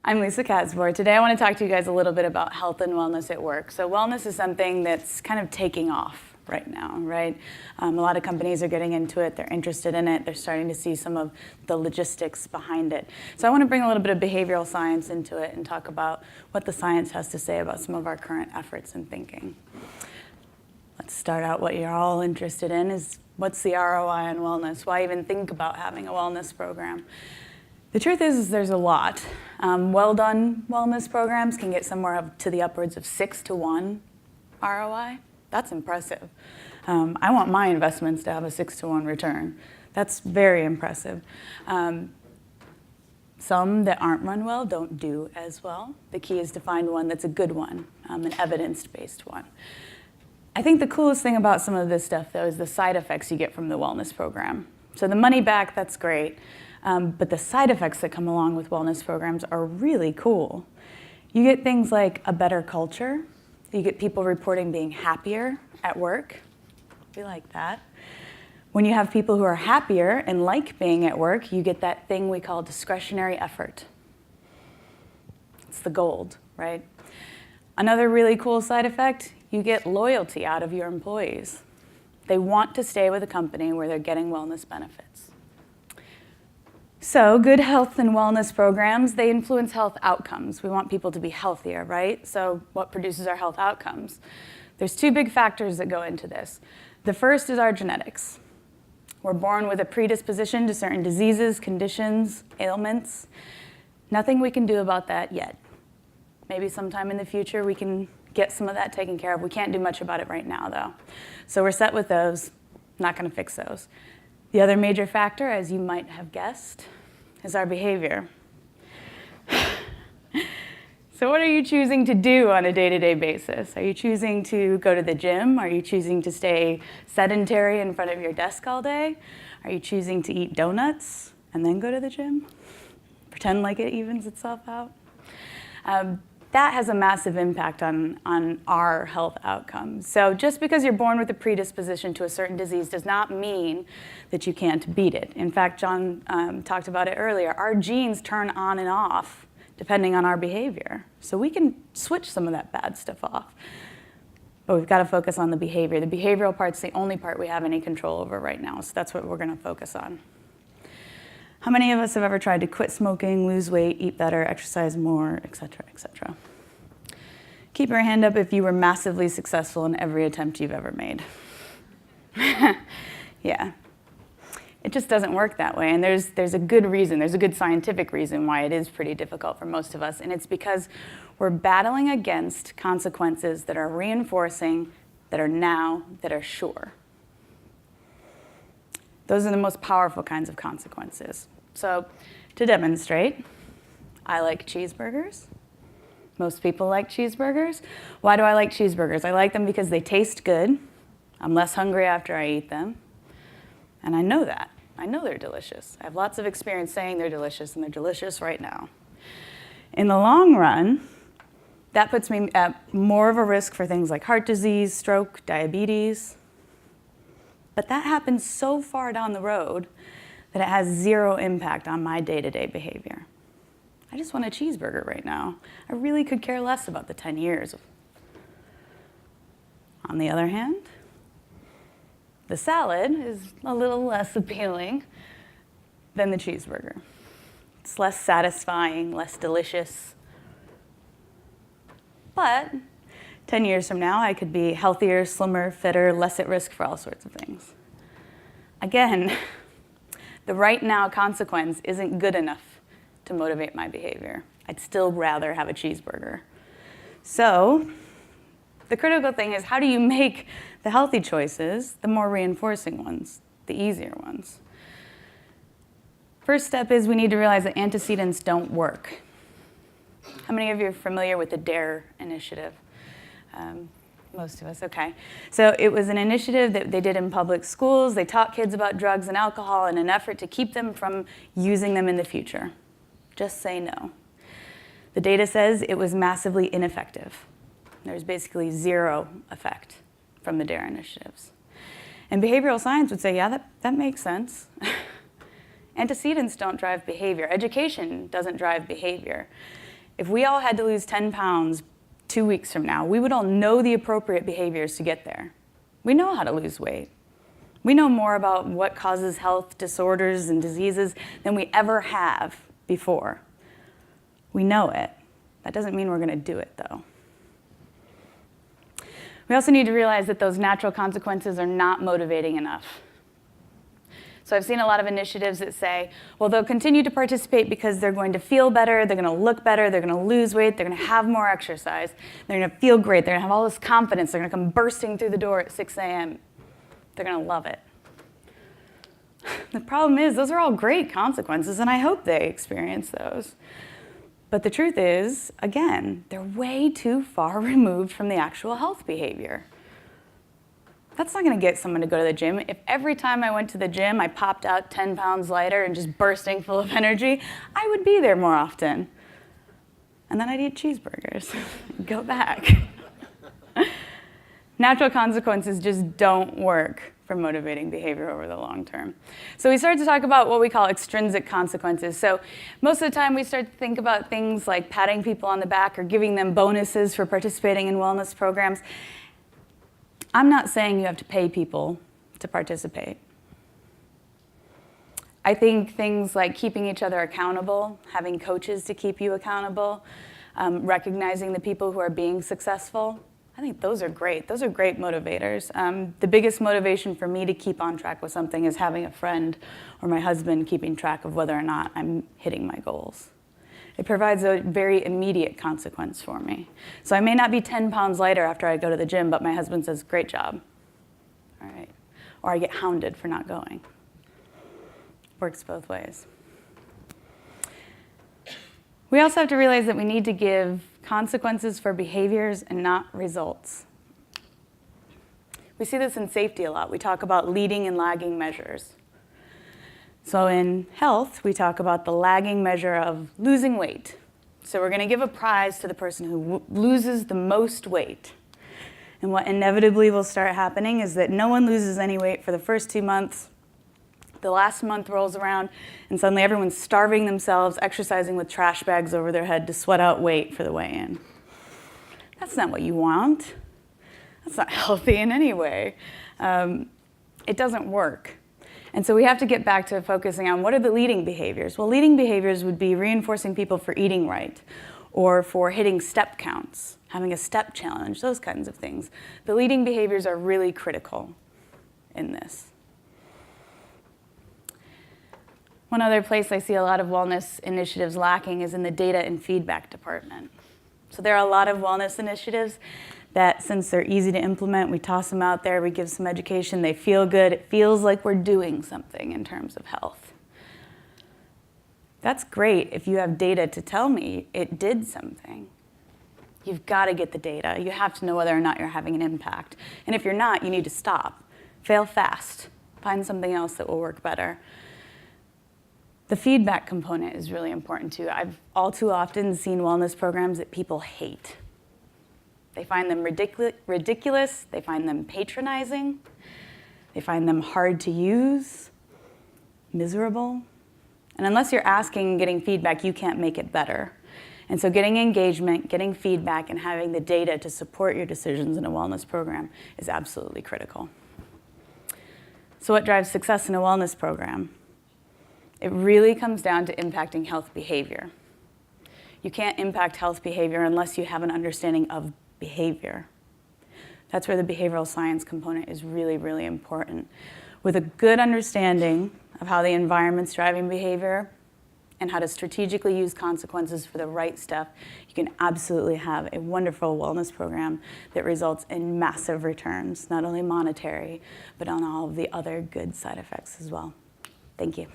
I'm Lisa Kazbour. Today I want to talk to you guys a little bit about health and wellness at work. So wellness is something that's kind of taking off right now, right? A lot of companies are getting into it. They're interested in it. They're starting to see some of the logistics behind it. So I want to bring a little bit of behavioral science into it and talk about what the science has to say about some of our current efforts and thinking. Let's start out what you're all interested in is what's the ROI on wellness? Why even think about having a wellness program? The truth is there's a lot. Well-done wellness programs can get somewhere up to the upwards of 6-to-1 ROI. That's impressive. I want my investments to have a 6-to-1 return. That's very impressive. Some that aren't run well don't do as well. The key is to find one that's a good one, an evidence-based one. I think the coolest thing about some of this stuff, though, is the side effects you get from the wellness program. So the money back, that's great. But the side effects that come along with wellness programs are really cool. You get things like a better culture. You get people reporting being happier at work. We like that. When you have people who are happier and like being at work, you get that thing we call discretionary effort. It's the gold, right? Another really cool side effect, you get loyalty out of your employees. They want to stay with a company where they're getting wellness benefits. So good health and wellness programs, they influence health outcomes. We want people to be healthier, right? So what produces our health outcomes? There's two big factors that go into this. The first is our genetics. We're born with a predisposition to certain diseases, conditions, ailments. Nothing we can do about that yet. Maybe sometime in the future we can get some of that taken care of. We can't do much about it right now, though. So we're set with those, not going to fix those. The other major factor, as you might have guessed, is our behavior. So what are you choosing to do on a day-to-day basis? Are you choosing to go to the gym? Are you choosing to stay sedentary in front of your desk all day? Are you choosing to eat donuts and then go to the gym? Pretend like it evens itself out? That has a massive impact on our health outcomes. So just because you're born with a predisposition to a certain disease does not mean that you can't beat it. In fact, John talked about it earlier. Our genes turn on and off depending on our behavior. So we can switch some of that bad stuff off. But we've got to focus on the behavior. The behavioral part's the only part we have any control over right now, so that's what we're going to focus on. How many of us have ever tried to quit smoking, lose weight, eat better, exercise more, et cetera, et cetera? Keep your hand up if you were massively successful in every attempt you've ever made. Yeah. It just doesn't work that way, and there's a good reason, there's a good scientific reason why it is pretty difficult for most of us, and it's because we're battling against consequences that are reinforcing, that are now, that are sure. Those are the most powerful kinds of consequences. So to demonstrate, I like cheeseburgers. Most people like cheeseburgers. Why do I like cheeseburgers? I like them because they taste good. I'm less hungry after I eat them. And I know that. I know they're delicious. I have lots of experience saying they're delicious, and they're delicious right now. In the long run, that puts me at more of a risk for things like heart disease, stroke, diabetes. But that happens so far down the road that it has zero impact on my day-to-day behavior. I just want a cheeseburger right now. I really could care less about the 10 years. On the other hand, the salad is a little less appealing than the cheeseburger. It's less satisfying, less delicious. But 10 years from now, I could be healthier, slimmer, fitter, less at risk for all sorts of things. Again, the right now consequence isn't good enough to motivate my behavior. I'd still rather have a cheeseburger. So the critical thing is, how do you make the healthy choices the more reinforcing ones, the easier ones? First step is we need to realize that antecedents don't work. How many of you are familiar with the DARE initiative? Most of us, okay. So it was an initiative that they did in public schools. They taught kids about drugs and alcohol in an effort to keep them from using them in the future. Just say no. The data says it was massively ineffective. There's basically zero effect from the DARE initiatives. And behavioral science would say, yeah, that makes sense. Antecedents don't drive behavior. Education doesn't drive behavior. If we all had to lose 10 pounds 2 weeks from now, we would all know the appropriate behaviors to get there. We know how to lose weight. We know more about what causes health disorders and diseases than we ever have before. We know it. That doesn't mean we're going to do it, though. We also need to realize that those natural consequences are not motivating enough. So I've seen a lot of initiatives that say, well, they'll continue to participate because they're going to feel better, they're going to look better, they're going to lose weight, they're going to have more exercise, they're going to feel great, they're going to have all this confidence, they're going to come bursting through the door at 6 a.m. They're going to love it. The problem is, those are all great consequences, and I hope they experience those. But the truth is, again, they're way too far removed from the actual health behavior. That's not going to get someone to go to the gym. If every time I went to the gym, I popped out 10 pounds lighter and just bursting full of energy, I would be there more often. And then I'd eat cheeseburgers and go back. Natural consequences just don't work for motivating behavior over the long term. So we start to talk about what we call extrinsic consequences. So most of the time we start to think about things like patting people on the back or giving them bonuses for participating in wellness programs. I'm not saying you have to pay people to participate. I think things like keeping each other accountable, having coaches to keep you accountable, recognizing the people who are being successful, I think those are great. Those are great motivators. The biggest motivation for me to keep on track with something is having a friend or my husband keeping track of whether or not I'm hitting my goals. It provides a very immediate consequence for me. So I may not be 10 pounds lighter after I go to the gym, but my husband says, great job. All right. Or I get hounded for not going. Works both ways. We also have to realize that we need to give consequences for behaviors and not results. We see this in safety a lot. We talk about leading and lagging measures. So in health, we talk about the lagging measure of losing weight. So we're going to give a prize to the person who loses the most weight. And what inevitably will start happening is that no one loses any weight for the first 2 months. The last month rolls around, and suddenly everyone's starving themselves, exercising with trash bags over their head to sweat out weight for the weigh-in. That's not what you want. That's not healthy in any way. It doesn't work. And so we have to get back to focusing on what are the leading behaviors. Well, leading behaviors would be reinforcing people for eating right, or for hitting step counts, having a step challenge, those kinds of things. The leading behaviors are really critical in this. One other place I see a lot of wellness initiatives lacking is in the data and feedback department. So there are a lot of wellness initiatives that, since they're easy to implement, we toss them out there, we give some education, they feel good, it feels like we're doing something in terms of health. That's great if you have data to tell me it did something. You've got to get the data. You have to know whether or not you're having an impact. And if you're not, you need to stop. Fail fast. Find something else that will work better. The feedback component is really important too. I've all too often seen wellness programs that people hate. They find them ridiculous, they find them patronizing, they find them hard to use, miserable. And unless you're asking and getting feedback, you can't make it better. And so getting engagement, getting feedback, and having the data to support your decisions in a wellness program is absolutely critical. So what drives success in a wellness program? It really comes down to impacting health behavior. You can't impact health behavior unless you have an understanding of behavior. That's where the behavioral science component is really, really important. With a good understanding of how the environment's driving behavior and how to strategically use consequences for the right stuff, you can absolutely have a wonderful wellness program that results in massive returns, not only monetary, but on all of the other good side effects as well. Thank you.